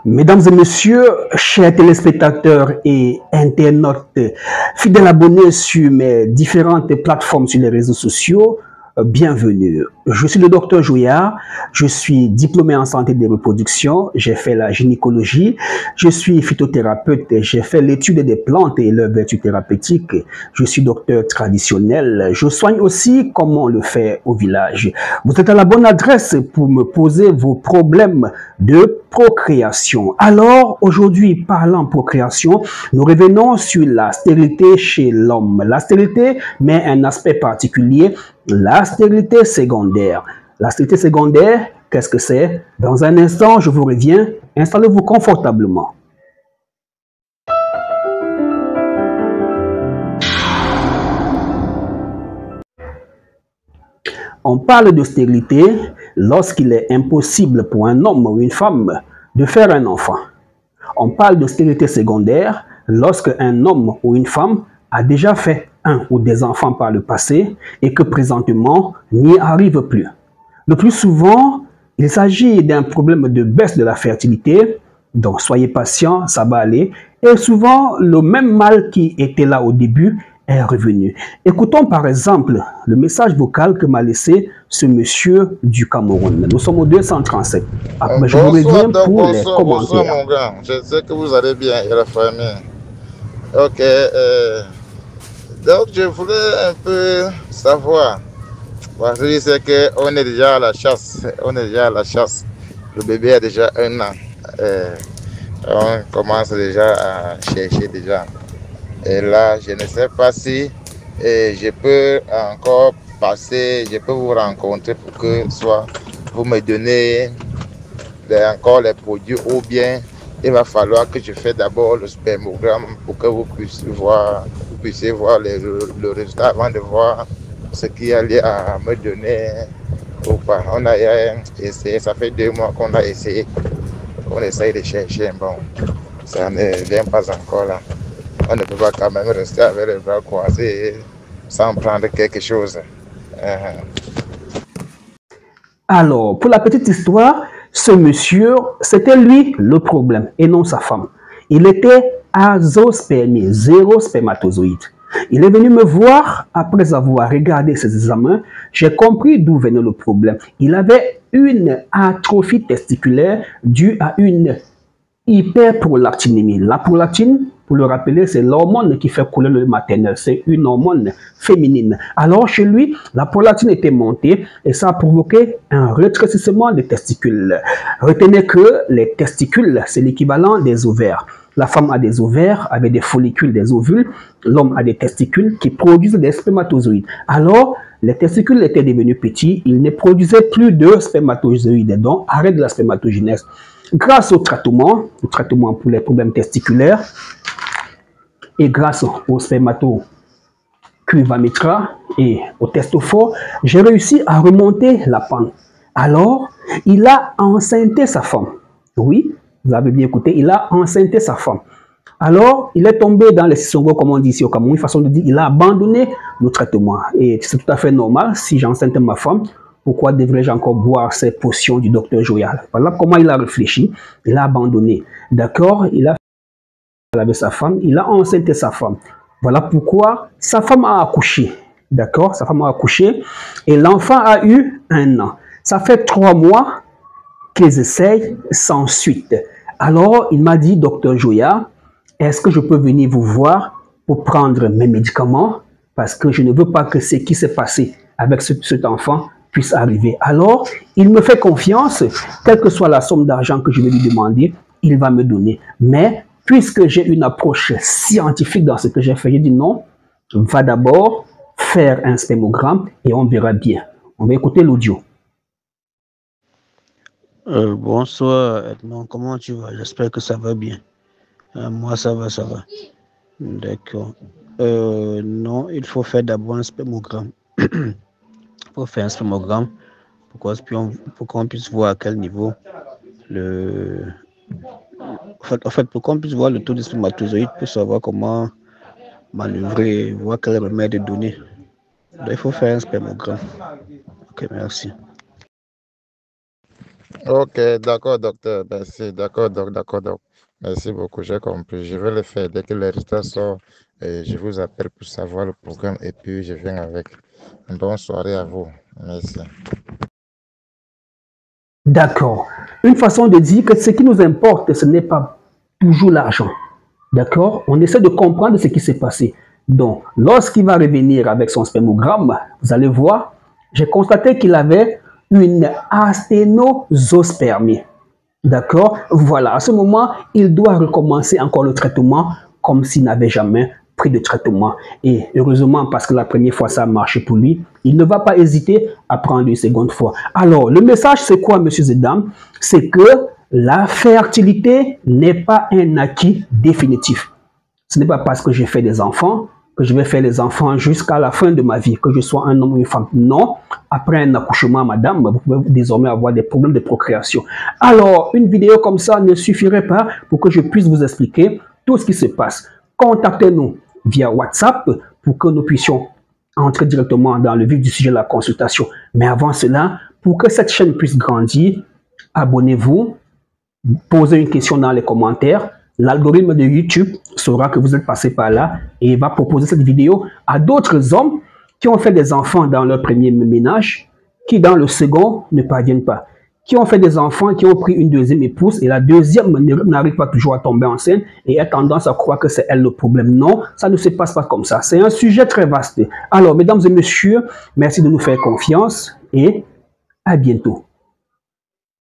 Mesdames et messieurs, chers téléspectateurs et internautes, fidèles abonnés sur mes différentes plateformes sur les réseaux sociaux, bienvenue. Je suis le docteur Jouillard, je suis diplômé en santé de reproduction, j'ai fait la gynécologie, je suis phytothérapeute, j'ai fait l'étude des plantes et leurs vertus thérapeutiques, je suis docteur traditionnel, je soigne aussi comme on le fait au village. Vous êtes à la bonne adresse pour me poser vos problèmes de procréation. Alors, aujourd'hui, parlant procréation, nous revenons sur la stérilité chez l'homme. La stérilité, mais un aspect particulier, la stérilité secondaire. La stérilité secondaire, qu'est-ce que c'est? Dans un instant, je vous reviens. Installez-vous confortablement. On parle de stérilité lorsqu'il est impossible pour un homme ou une femme de faire un enfant. On parle de stérilité secondaire lorsque un homme ou une femme a déjà fait un ou des enfants par le passé et que présentement n'y arrive plus. Le plus souvent, il s'agit d'un problème de baisse de la fertilité, donc soyez patient, ça va aller. Et souvent, le même mal qui était là au début est revenu. Écoutons par exemple le message vocal que m'a laissé ce monsieur du Cameroun. Nous sommes au 237. Après, je vous Bonsoir, reviens pour les bonsoir commentaires. mon gars. Je sais que vous allez bien et la famille. Ok, donc je voulais un peu savoir. Parce que je sais qu'on est déjà à la chasse. On est déjà à la chasse. Le bébé a déjà 1 an. On commence déjà à chercher déjà. Et là, je ne sais pas si je peux encore passer, je peux vous rencontrer pour que soit vous me donnez encore les produits ou bien il va falloir que je fasse d'abord le spermogramme pour que vous puissiez voir le résultat avant de voir ce qu'il y a à me donner ou pas. On a essayé, ça fait 2 mois qu'on a essayé, on essaye de chercher, bon, ça ne vient pas encore là. On ne peut pas quand même rester avec les bras croisés sans prendre quelque chose. Alors, pour la petite histoire, ce monsieur, c'était lui le problème et non sa femme. Il était azospermie, zéro spermatozoïde. Il est venu me voir après avoir regardé ses examens. J'ai compris d'où venait le problème. Il avait une atrophie testiculaire due à une hyperprolactinémie. La prolactine, pour le rappeler, c'est l'hormone qui fait couler le maternel. C'est une hormone féminine. Alors, chez lui, la prolactine était montée et ça a provoqué un rétrécissement des testicules. Retenez que les testicules, c'est l'équivalent des ovaires. La femme a des ovaires avec des follicules, des ovules. L'homme a des testicules qui produisent des spermatozoïdes. Alors, les testicules étaient devenus petits. Ils ne produisaient plus de spermatozoïdes. Donc, arrêt de la spermatogénèse. Grâce au traitement pour les problèmes testiculaires et grâce au spermatocuvamitra et au testophore, j'ai réussi à remonter la pente. Alors, il a enceinté sa femme. Oui, vous avez bien écouté, il a enceinté sa femme. Alors, il est tombé dans les sissongo, comme on dit ici au Cameroun, une façon de dire, il a abandonné le traitement. Et c'est tout à fait normal, si j'enceinte ma femme, pourquoi devrais-je encore boire ces potions du docteur Joyal? Voilà comment il a réfléchi, il a abandonné. D'accord, il a fait avec sa femme, il a enceinté sa femme. Voilà pourquoi sa femme a accouché. D'accord, sa femme a accouché et l'enfant a eu 1 an. Ça fait 3 mois qu'ils essayent sans suite. Alors, il m'a dit, docteur Joya, est-ce que je peux venir vous voir pour prendre mes médicaments? Parce que je ne veux pas que ce qui s'est passé avec cet enfant puisse arriver. Alors, il me fait confiance, quelle que soit la somme d'argent que je vais lui demander, il va me donner. Mais, puisque j'ai une approche scientifique dans ce que j'ai fait, j'ai dit non, va d'abord faire un spermogramme et on verra bien. On va écouter l'audio. Bonsoir Edmond, comment tu vas? J'espère que ça va bien. Moi ça va, ça va. D'accord. Non, il faut faire d'abord un spermogramme. Il faut faire un spermogramme pour qu'on puisse voir à quel niveau le. En fait, pour qu'on puisse voir le taux de spermatozoïdes, pour savoir comment manœuvrer, voir quel remède donner. Donc, il faut faire un spermogramme. Ok, merci. Ok, d'accord, docteur. Merci. D'accord, d'accord, doc. Merci beaucoup, j'ai compris. Je vais le faire dès que les résultats sortent. Et je vous appelle pour savoir le programme et puis je viens avec. Une bonne soirée à vous. Merci. D'accord. Une façon de dire que ce qui nous importe, ce n'est pas toujours l'argent. D'accord? On essaie de comprendre ce qui s'est passé. Donc, lorsqu'il va revenir avec son spermogramme, vous allez voir, j'ai constaté qu'il avait une asténosospermie. D'accord? Voilà, à ce moment, il doit recommencer encore le traitement comme s'il n'avait jamais pris de traitement. Et heureusement, parce que la première fois, ça a marché pour lui, il ne va pas hésiter à prendre une seconde fois. Alors, le message, c'est quoi, messieurs et dames? C'est que la fertilité n'est pas un acquis définitif. Ce n'est pas parce que j'ai fait des enfants que je vais faire les enfants jusqu'à la fin de ma vie, que je sois un homme ou une femme. Non, après un accouchement, madame, vous pouvez désormais avoir des problèmes de procréation. Alors, une vidéo comme ça ne suffirait pas pour que je puisse vous expliquer tout ce qui se passe. Contactez-nous via WhatsApp pour que nous puissions entrer directement dans le vif du sujet de la consultation. Mais avant cela, pour que cette chaîne puisse grandir, abonnez-vous, posez une question dans les commentaires. L'algorithme de YouTube saura que vous êtes passé par là et va proposer cette vidéo à d'autres hommes qui ont fait des enfants dans leur premier ménage, qui dans le second ne parviennent pas, qui ont fait des enfants, qui ont pris une deuxième épouse et la deuxième n'arrive pas toujours à tomber enceinte et a tendance à croire que c'est elle le problème. Non, ça ne se passe pas comme ça. C'est un sujet très vaste. Alors, mesdames et messieurs, merci de nous faire confiance et à bientôt.